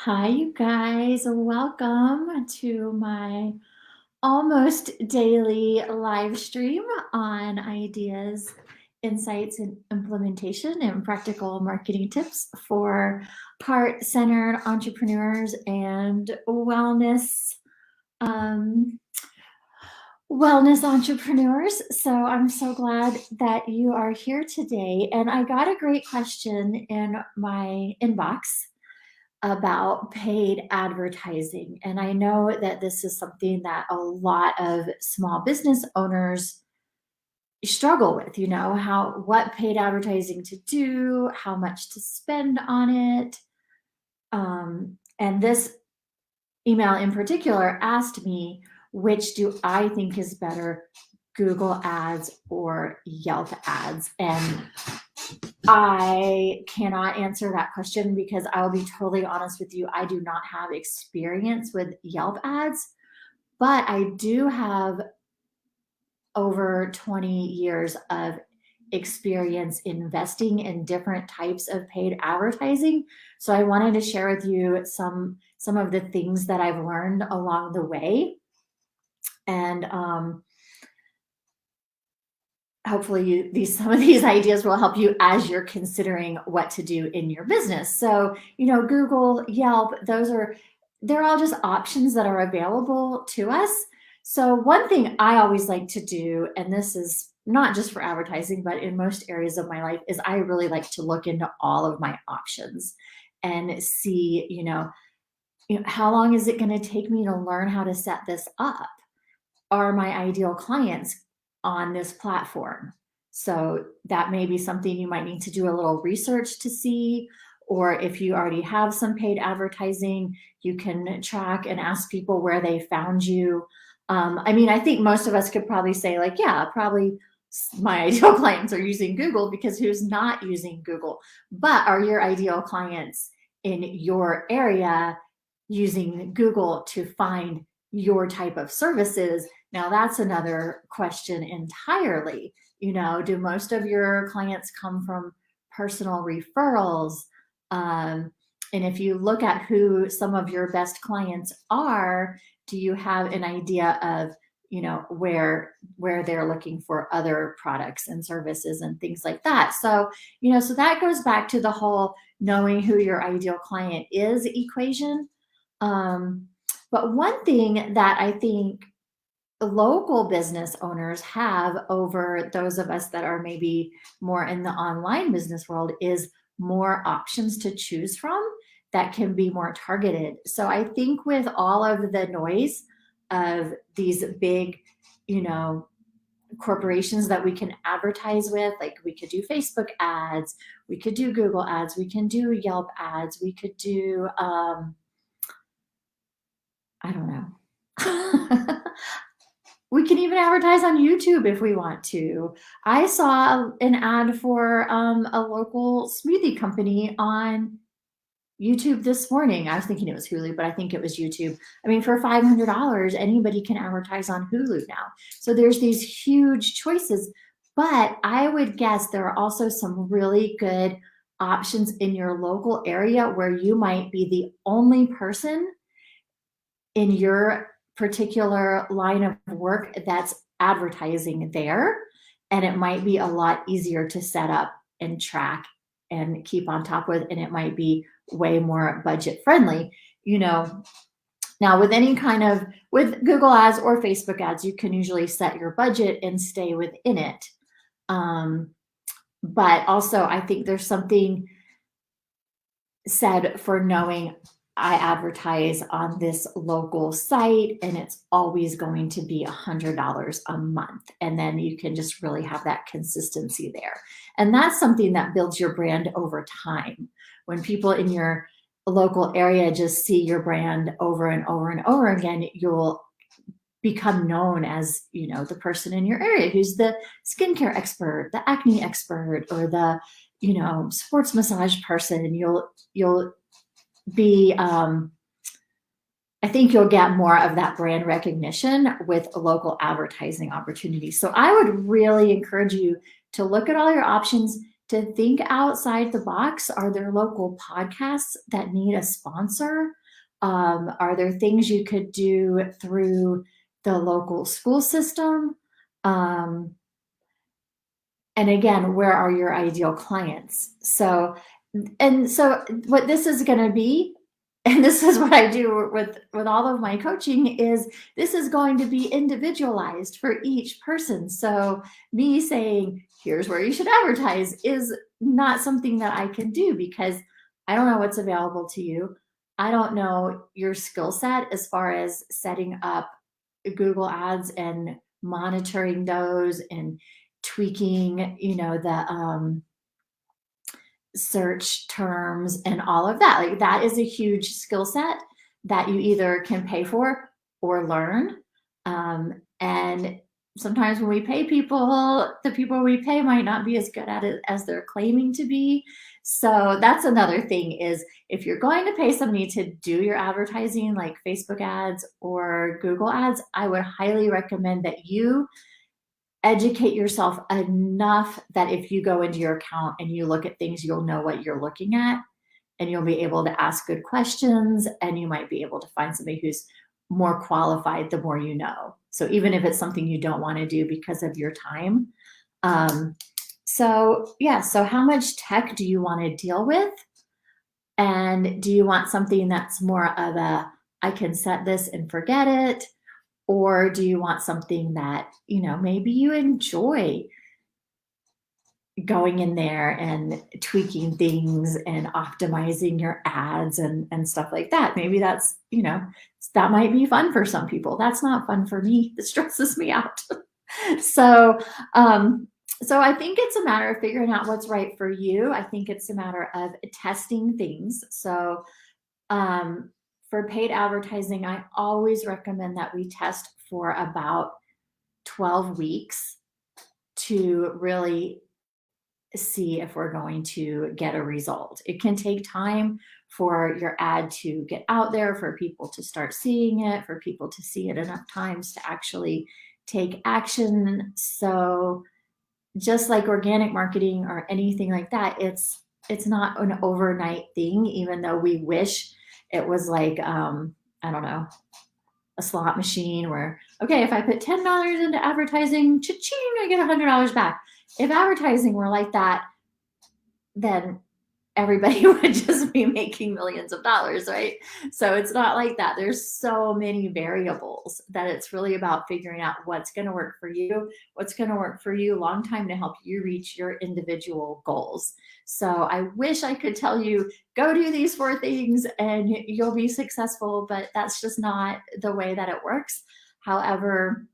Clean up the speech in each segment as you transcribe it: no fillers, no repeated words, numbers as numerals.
Hi, you guys. Welcome to my almost daily live stream on ideas, insights, and implementation and practical marketing tips for heart-centered entrepreneurs and um, wellness entrepreneurs. So I'm so glad that you are here today. And I got a great question in my inbox about paid advertising. And I know that this is something that a lot of small business owners struggle with, what paid advertising to do, how much to spend on it. And this email in particular asked me, which do I think is better, Google ads or Yelp ads? And I cannot answer that question because I'll be totally honest with you. I do not have experience with Yelp ads, but I do have over 20 years of experience investing in different types of paid advertising. So I wanted to share with you some of the things that I've learned along the way. And hopefully some of these ideas will help you as you're considering what to do in your business. So, Google, Yelp, they're all just options that are available to us. So one thing I always like to do, and this is not just for advertising, but in most areas of my life, is I really like to look into all of my options and see, how long is it going to take me to learn how to set this up? Are my ideal clients on this platform? So that may be something you might need to do a little research to see, or if you already have some paid advertising, you can track and ask people where they found you. I think most of us could probably say like, yeah, probably my ideal clients are using Google, because who's not using Google? But are your ideal clients in your area using Google to find your type of services? Now that's another question entirely. Do most of your clients come from personal referrals? And if you look at who some of your best clients are, do you have an idea of, where they're looking for other products and services and things like that? So, so that goes back to the whole knowing who your ideal client is equation. But one thing that I think local business owners have over those of us that are maybe more in the online business world is more options to choose from that can be more targeted. So I think with all of the noise of these big, corporations that we can advertise with, like we could do Facebook ads, we could do Google ads, we can do Yelp ads, we could do, I don't know. We can even advertise on YouTube if we want to. I saw an ad for a local smoothie company on YouTube this morning. I was thinking it was Hulu, but I think it was YouTube. For $500, anybody can advertise on Hulu now. So there's these huge choices, but I would guess there are also some really good options in your local area where you might be the only person in your particular line of work that's advertising there. And it might be a lot easier to set up and track and keep on top with, and it might be way more budget friendly. Now with with Google ads or Facebook ads, you can usually set your budget and stay within it. But also I think there's something said for knowing I advertise on this local site and it's always going to be $100 a month. And then you can just really have that consistency there. And that's something that builds your brand over time. When people in your local area just see your brand over and over and over again, you'll become known as, the person in your area who's the skincare expert, the acne expert, or the, sports massage person. You'll be, I think you'll get more of that brand recognition with local advertising opportunities. So I would really encourage you to look at all your options to think outside the box. Are there local podcasts that need a sponsor? Are there things you could do through the local school system? Um, and again, where are your ideal clients? So what this is going to be, and this is what I do with all of my coaching, is this is going to be individualized for each person. So me saying, here's where you should advertise, is not something that I can do, because I don't know what's available to you. I don't know your skill set as far as setting up Google ads and monitoring those and tweaking, the search terms and all of that. Like, that is a huge skill set that you either can pay for or learn. And sometimes when we pay people, the people we pay might not be as good at it as they're claiming to be. So that's another thing, is if you're going to pay somebody to do your advertising, like Facebook ads or Google ads, I would highly recommend that you educate yourself enough that if you go into your account and you look at things, you'll know what you're looking at, and you'll be able to ask good questions, and you might be able to find somebody who's more qualified the more you know. So even if it's something you don't want to do because of your time. So how much tech do you want to deal with? And do you want something that's more of a, I can set this and forget it? Or do you want something that, maybe you enjoy going in there and tweaking things and optimizing your ads and stuff like that? Maybe that's, that might be fun for some people. That's not fun for me. It stresses me out. So I think it's a matter of figuring out what's right for you. I think it's a matter of testing things. So for paid advertising, I always recommend that we test for about 12 weeks to really see if we're going to get a result. It can take time for your ad to get out there, for people to start seeing it, for people to see it enough times to actually take action. So just like organic marketing or anything like that, it's not an overnight thing, even though we wish it was like, I don't know, a slot machine where, okay, if I put $10 into advertising, cha-ching, I get $100 back. If advertising were like that, then everybody would just be making millions of dollars, right? So it's not like that. There's so many variables that it's really about figuring out what's going to work for you, what's going to work for you long time to help you reach your individual goals. So I wish I could tell you, go do these 4 things and you'll be successful, but that's just not the way that it works. However,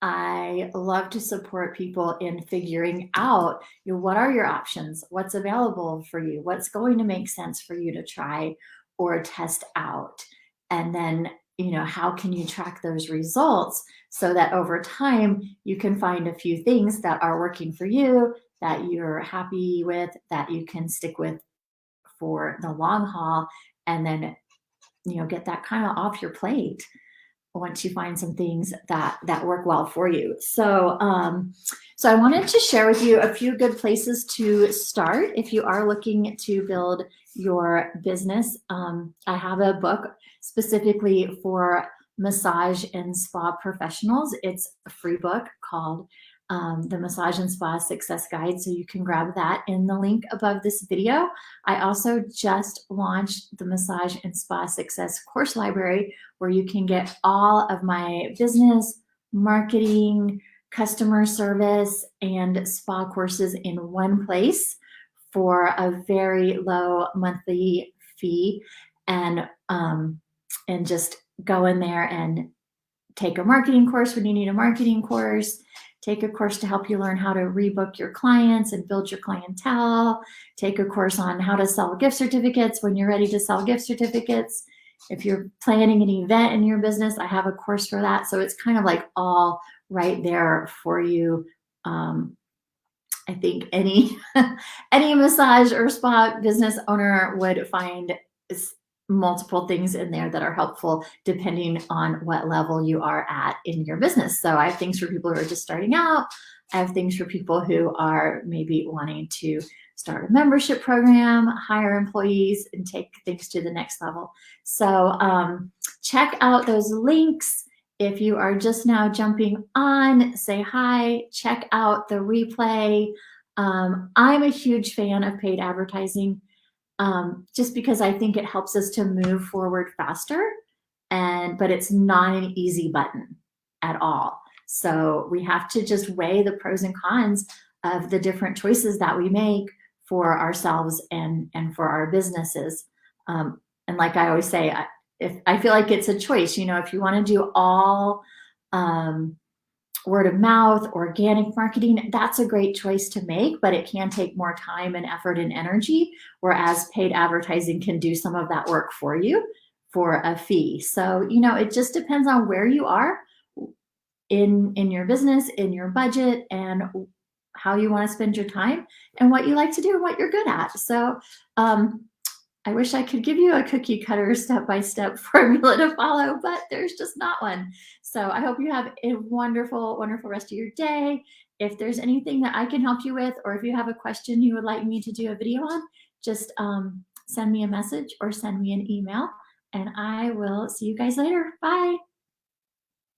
I love to support people in figuring out, what are your options? What's available for you? What's going to make sense for you to try or test out? And then, how can you track those results so that over time you can find a few things that are working for you, that you're happy with, that you can stick with for the long haul, and then, get that kind of off your plate once you find some things that work well for you. So I wanted to share with you a few good places to start if you are looking to build your business. I have a book specifically for massage and spa professionals. It's a free book called the Massage and Spa Success Guide. So you can grab that in the link above this video. I also just launched the Massage and Spa Success course library, where you can get all of my business, marketing, customer service, and spa courses in one place for a very low monthly fee, and just go in there and take a marketing course when you need a marketing course, take a course to help you learn how to rebook your clients and build your clientele, take a course on how to sell gift certificates when you're ready to sell gift certificates. If you're planning an event in your business, I have a course for that. So it's kind of like all right there for you. I think any massage or spa business owner would find multiple things in there that are helpful depending on what level you are at in your business. So I have things for people who are just starting out. I have things for people who are maybe wanting to start a membership program, hire employees, and take things to the next level. So check out those links. If you are just now jumping on, say hi, check out the replay. I'm a huge fan of paid advertising just because I think it helps us to move forward faster, but it's not an easy button at all. So we have to just weigh the pros and cons of the different choices that we make for ourselves and for our businesses. And like I always say, if I feel like it's a choice, if you want to do all word of mouth, organic marketing, that's a great choice to make, but it can take more time and effort and energy, whereas paid advertising can do some of that work for you for a fee. So, it just depends on where you are in your business, in your budget, and how you want to spend your time and what you like to do and what you're good at. So, I wish I could give you a cookie cutter step-by-step formula to follow, but there's just not one. So I hope you have a wonderful, wonderful rest of your day. If there's anything that I can help you with, or if you have a question you would like me to do a video on, just send me a message or send me an email, and I will see you guys later. Bye.